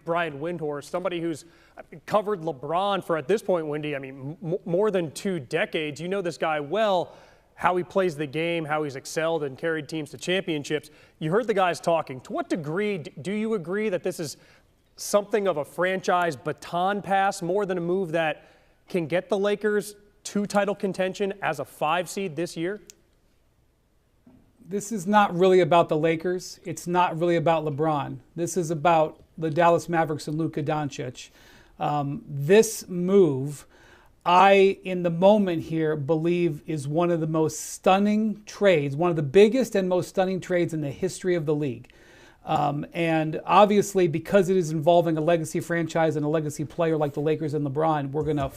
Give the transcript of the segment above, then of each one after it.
Brian Windhorst, somebody who's covered LeBron for, at this point, Wendy, I mean, more than 2 decades. You know this guy well, how he plays the game, how he's excelled and carried teams to championships. You heard the guys talking. To what degree do you agree that this is something of a franchise baton pass, more than a move that can get the Lakers to title contention as a 5 seed this year? This is not really about the Lakers. It's not really about LeBron. This is about the Dallas Mavericks and Luca Doncic. This move, in the moment here, believe is one of the most stunning trades, one of the biggest and most stunning trades in the history of the league. And obviously, because it is involving a legacy franchise and a legacy player like the Lakers and LeBron, we're going to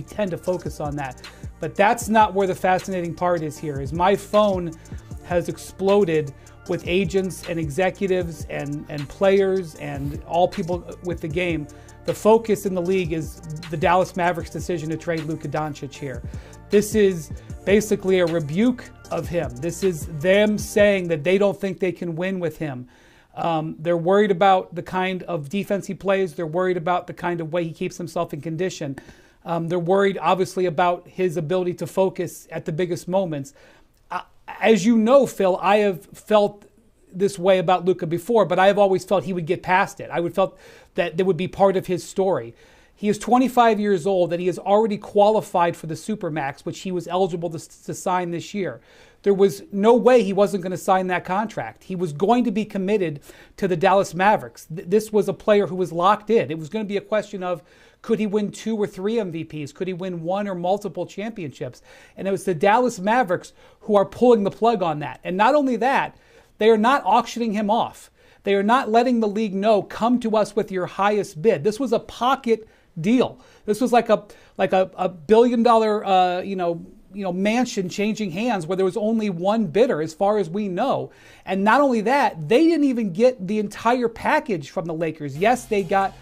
tend to focus on that. But that's not where the fascinating part is here, is my phone has exploded with agents and executives and players and all people with the game. The focus in the league is the Dallas Mavericks' decision to trade Luca Doncic here. This is basically a rebuke of him. This is them saying that they don't think they can win with him. They're worried about the kind of defense he plays. They're worried about the kind of way he keeps himself in condition. They're worried, obviously, about his ability to focus at the biggest moments. As you know, Phil, I have felt this way about Luca before, but I have always felt he would get past it. I would felt that would be part of his story. He is 25 years old and he has already qualified for the Supermax, which he was eligible to sign this year. There was no way he wasn't going to sign that contract. He was going to be committed to the Dallas Mavericks. This was a player who was locked in. It was going to be a question of, could he win 2 or 3 MVPs? Could he win 1 or multiple championships? And it was the Dallas Mavericks who are pulling the plug on that. And not only that, they are not auctioning him off. They are not letting the league know, come to us with your highest bid. This was a pocket deal. This was like a $1 billion mansion changing hands where there was only one bidder as far as we know. And not only that, they didn't even get the entire package from the Lakers. Yes, they got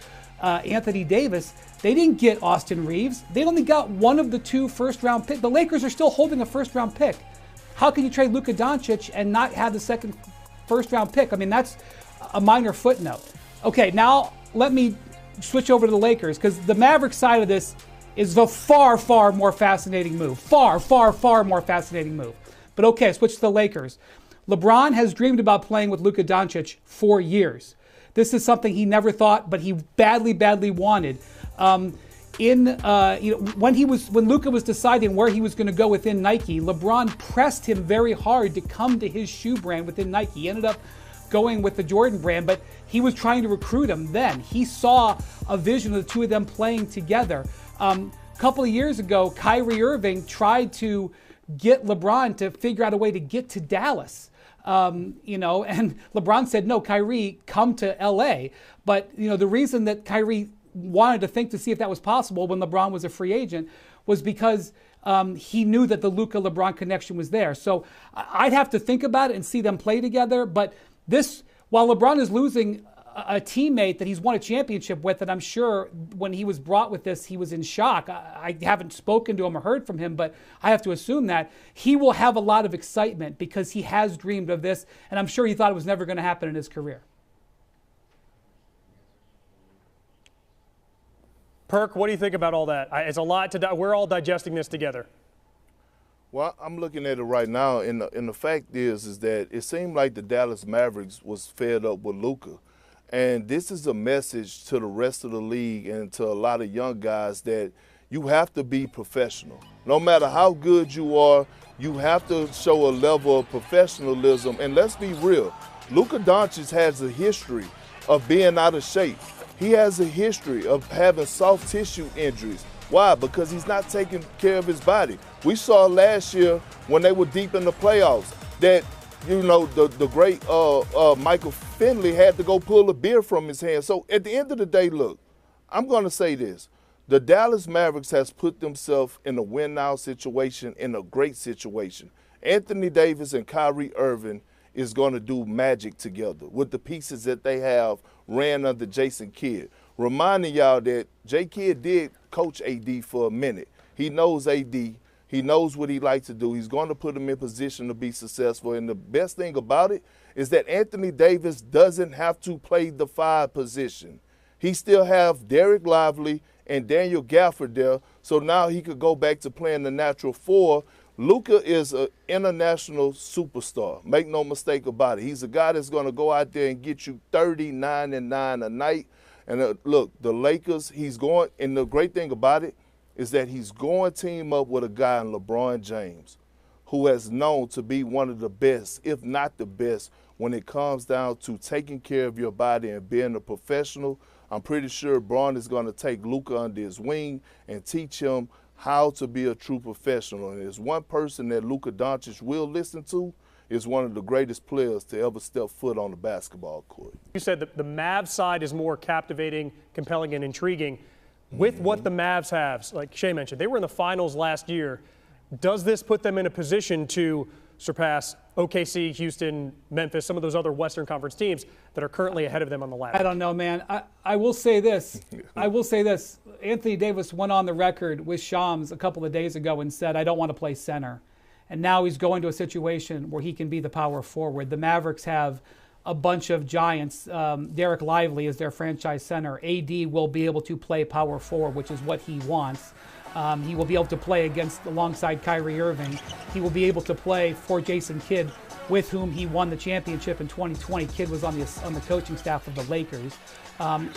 Anthony Davis. They didn't get Austin Reeves. They only got one of the 2 first-round picks. The Lakers are still holding a first-round pick. How can you trade Luca Doncic and not have the second first-round pick? I mean, that's a minor footnote. Okay, now let me switch over to the Lakers, because the Mavericks side of this is the far, far more fascinating move. Far, far, far more fascinating move. But okay, switch to the Lakers. LeBron has dreamed about playing with Luca Doncic for years. This is something he never thought, but he badly, badly wanted. When Luca was deciding where he was going to go within Nike, LeBron pressed him very hard to come to his shoe brand within Nike. He ended up going with the Jordan brand, but he was trying to recruit him then. He saw a vision of the 2 of them playing together. A couple of years ago, Kyrie Irving tried to get LeBron to figure out a way to get to Dallas. And LeBron said, no, Kyrie, come to LA. But, the reason that Kyrie wanted to think to see if that was possible when LeBron was a free agent was because he knew that the Luka-LeBron connection was there. So I'd have to think about it and see them play together. But this, while LeBron is losing a teammate that he's won a championship with, and I'm sure when he was brought with this, he was in shock. I haven't spoken to him or heard from him, but I have to assume that he will have a lot of excitement because he has dreamed of this, and I'm sure he thought it was never going to happen in his career. Perk, what do you think about all that? It's a lot to we're all digesting this together. Well, I'm looking at it right now, and the fact is that it seemed like the Dallas Mavericks was fed up with Luka. And this is a message to the rest of the league and to a lot of young guys that you have to be professional. No matter how good you are, you have to show a level of professionalism. And let's be real, Luca Doncic has a history of being out of shape. He has a history of having soft tissue injuries. Why? Because he's not taking care of his body. We saw last year when they were deep in the playoffs that, the great Michael Finley had to go pull a beer from his hand. So at the end of the day, look, I'm going to say this. The Dallas Mavericks has put themselves in a win-now situation, in a great situation. Anthony Davis and Kyrie Irving is going to do magic together with the pieces that they have ran under Jason Kidd. Reminding y'all that J. Kidd did coach AD for a minute. He knows AD. He knows what he likes to do. He's going to put him in position to be successful. And the best thing about it is that Anthony Davis doesn't have to play the 5 position. He still have Derek Lively and Daniel Gafford there, so now he could go back to playing the natural four. Luca is an international superstar. Make no mistake about it. He's a guy that's going to go out there and get you 39 and 9 a night. And look, the Lakers, he's going, and the great thing about it is that he's going to team up with a guy in LeBron James, who has known to be one of the best, if not the best, when it comes down to taking care of your body and being a professional. I'm pretty sure Bron is going to take Luca under his wing and teach him how to be a true professional. And there's one person that Luca Doncic will listen to, is one of the greatest players to ever step foot on the basketball court. You said that the Mavs side is more captivating, compelling, and intriguing. With what the Mavs have, like Shea mentioned, they were in the finals last year. Does this put them in a position to surpass OKC, Houston, Memphis, some of those other Western Conference teams that are currently ahead of them on the ladder? I don't know, man. I will say this. I will say this. Anthony Davis went on the record with Shams a couple of days ago and said, I don't want to play center. And now he's going to a situation where he can be the power forward. The Mavericks have a bunch of giants. Derek Lively is their franchise center. AD will be able to play power forward, which is what he wants. He will be able to play alongside Kyrie Irving. He will be able to play for Jason Kidd, with whom he won the championship in 2020. Kidd was on the coaching staff of the Lakers.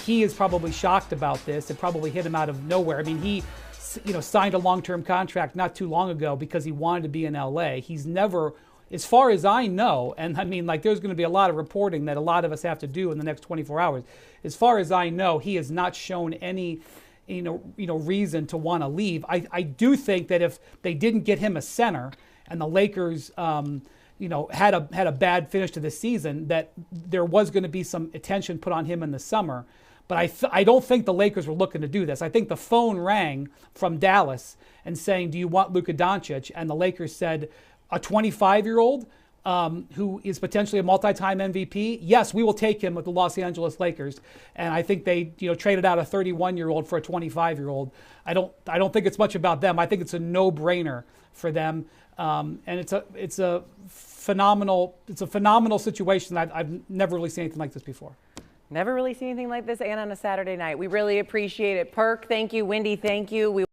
He is probably shocked about this. It probably hit him out of nowhere. I mean, he signed a long-term contract not too long ago because he wanted to be in LA. He's never, as far as I know, and I mean, like, there's going to be a lot of reporting that a lot of us have to do in the next 24 hours. As far as I know, he has not shown any reason to want to leave. I do think that if they didn't get him a center and the Lakers had a bad finish to the season, that there was going to be some attention put on him in the summer. But I don't think the Lakers were looking to do this. I think the phone rang from Dallas and saying, do you want Luca Doncic? And the Lakers said, a 25-year-old who is potentially a multi-time MVP, yes, we will take him with the Los Angeles Lakers. And I think they traded out a 31-year-old for a 25-year-old. I don't think it's much about them. I think it's a no-brainer for them. And it's a phenomenal situation. I've never really seen anything like this before. Never really seen anything like this, and on a Saturday night. We really appreciate it. Perk, thank you. Wendy, thank you.